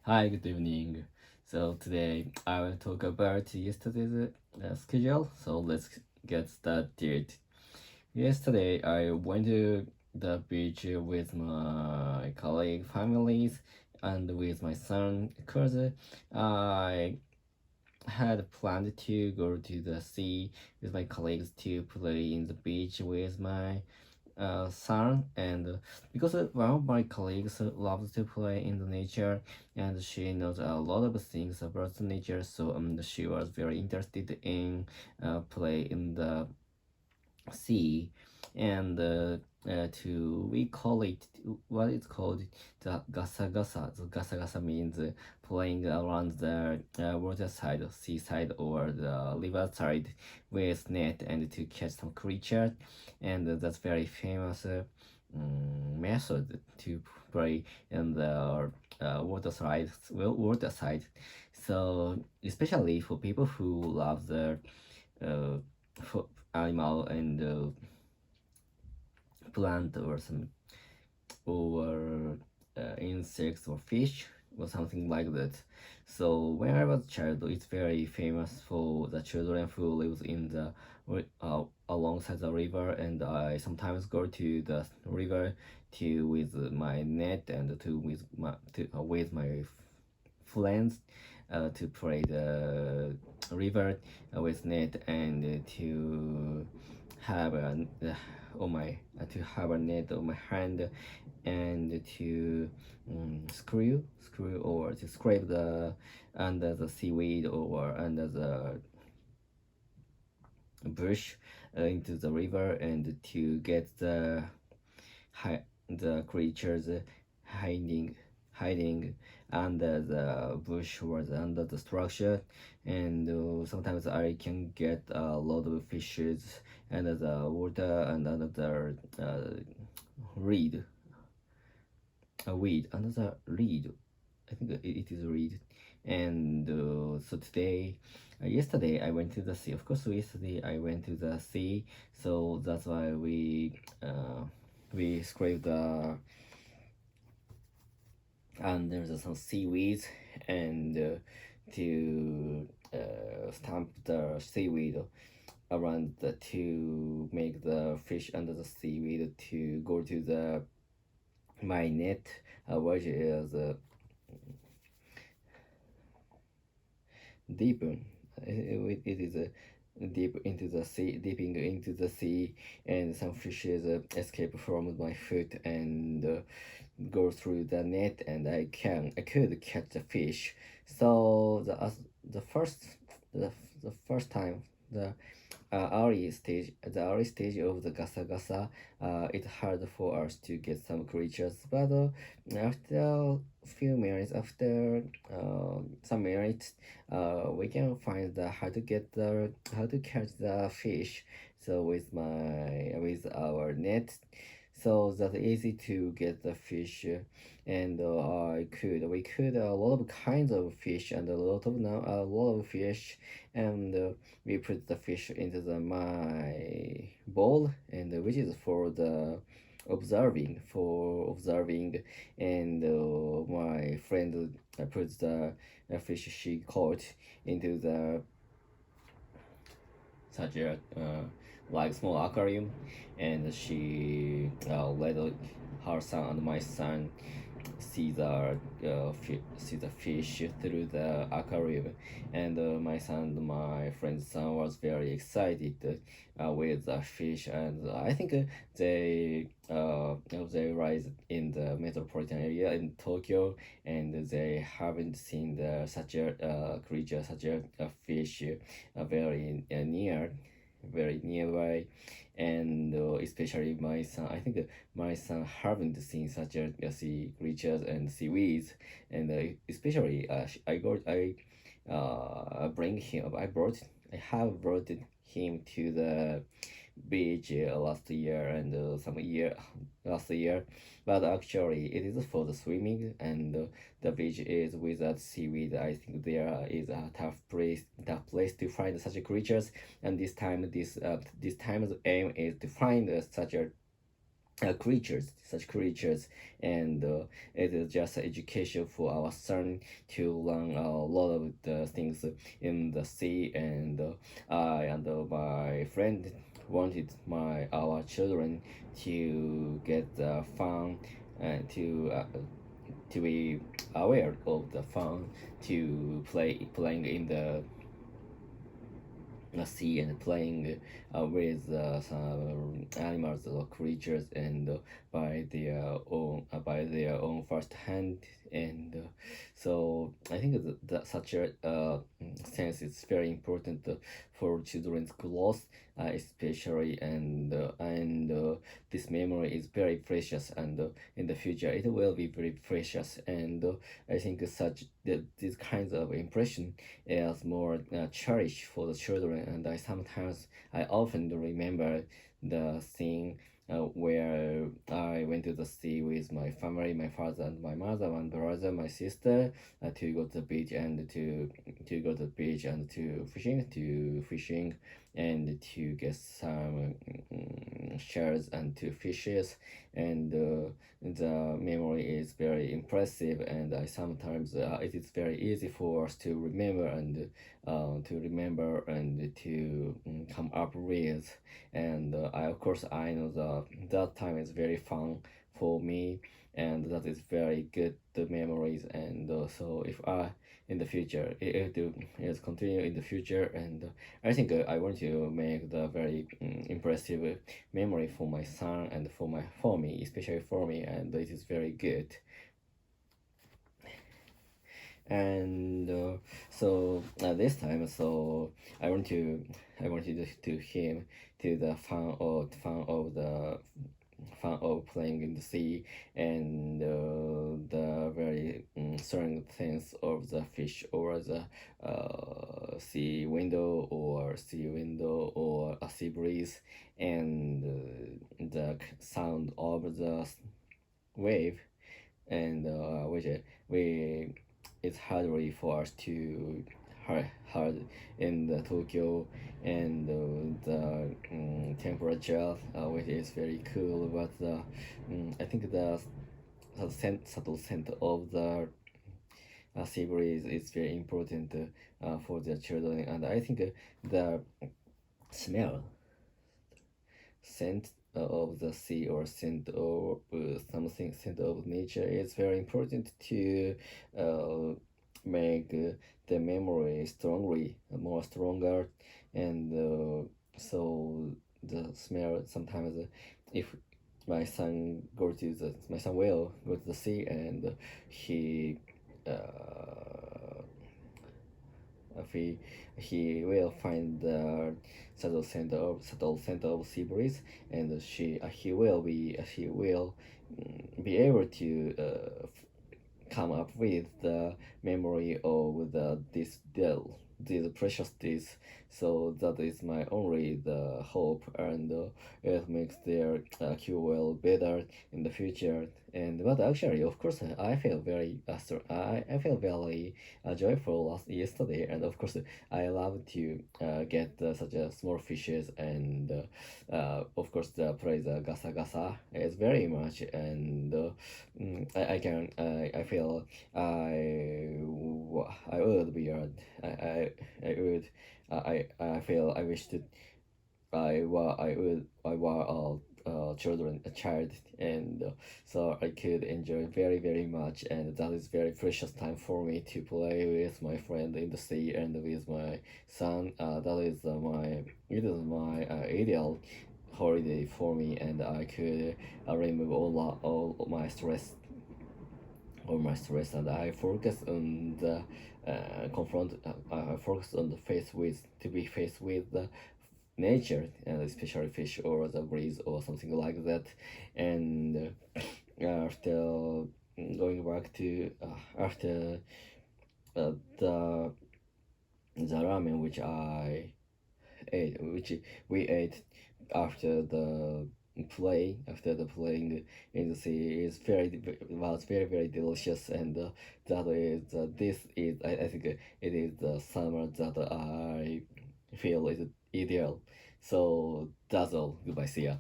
Hi, good evening. So today I will talk about yesterday's schedule. So let's get started. Yesterday I went to the beach with my colleague families and with my son because I had planned to go to the sea with my colleagues to play in the beach with my son, and because one of my colleagues loves to play in the nature and she knows a lot of things about the nature, so she was very interested in play in the sea. And to we call it what it's called, the gasa gasa. The gasa gasa means playing around the water side, seaside, or the river side with net and to catch some creature. And that's very famous method to play in the water side. So especially for people who love the uh, animal and plant or some or insects or fish or something like that. So when I was a child, it's very famous for the children who lives in the alongside the river, and I sometimes go to the river to with my net and with my friends to play the river with net and to have a to have a net on my hand and to screw or to scrape the under the seaweed or under the bush into the river and to get the creatures hiding under the bush or under the structure. And sometimes I can get a lot of fishes under the water and under the reed a weed another reed. I think it is a reed. And so yesterday I went to the sea. Of course, yesterday I went to the sea, so that's why we scraped the and there's some seaweed and to stamp the seaweed around to make the fish under the seaweed to go to the my net, which is deep. It is deep into the sea, dipping into the sea, and some fishes escape from my foot and go through the net, and I could catch the fish. So the first the first time the the early stage of the gasa gasa, it's hard for us to get some creatures, but after a few minutes, after some minutes, we can find how to catch the fish. So with our net, so that's easy to get the fish, and we could a lot of kinds of fish and a lot of fish, and we put the fish into my bowl, and which is for the observing. And my friend puts the fish she caught into the such a like small aquarium, and she let her son and my son see the fish through the aquarium. And my son, my friend's son, was very excited with the fish, and I think they rise in the metropolitan area in Tokyo, and they haven't seen such a creature, such a fish very very nearby. And especially my son, I think my son haven't seen such a sea creatures and seaweeds. And especially I have brought him to the beach last year and some year last year, but actually it is for the swimming, and the beach is without seaweed. I think there is a tough place to find such creatures. And this time's aim is to find such a creatures, such creatures, and it is just education for our son to learn a lot of the things in the sea. And I and my friend wanted our children to get fun and to be aware of the fun to playing in the sea and playing with some animals or creatures, and by their own first hand. And so I think that such a sense is very important for children's growth, especially. And this memory is very precious, and in the future it will be very precious. And I think such that these kinds of impression is more cherished for the children. And I often remember the scene where I went to the sea with my family, my father and my mother, my brother, my sister, to go to the beach and to go to the beach and to fishing and to get some shells and to fishes. And the memory is very impressive, and I sometimes it is very easy for us to remember and to come up with. And I, of course, I know that time is very fun for me, and that is very good the memories. And so if I in the future it continue in the future. And I think I want to make the very impressive memory for my son and for me, especially for me, and it is very good. And so this time, so I want to I wanted to him to the fun of playing in the sea, and the very certain things of the fish or the sea window or a sea breeze, and the sound of the wave. And which we it's hardly for us to hard in the Tokyo. And the temperature which is very cool. But I think the subtle scent of the sea breeze is very important for the children. And I think the smell scent of the sea or scent of something, scent of nature is very important to make the memory strongly more stronger. And so the smell sometimes if my son will go to the sea, and he uh, if he will find the subtle scent of sea breeze. And he will be able to come up with the memory of these precious days. So that is my only the hope. And it makes their QOL better in the future. And but actually, of course, I feel very I feel very joyful yesterday. And of course, I love to get such a small fishes. And of course, the praise gasa gasa is very much. And I feel I would be I would I feel I wish that I were children a child. And so I could enjoy very very much. And that is very precious time for me to play with my friend in the sea and with my son. That is my ideal holiday for me. And I could remove all my stress, and I focus on the I focus on the face with to be faced with the nature, and especially fish or the breeze or something like that. And after going back to after the ramen which we ate after the playing in the sea is was very very delicious. And that is this is I think it is the summer that I feel is ideal. So that's all. Goodbye. See ya.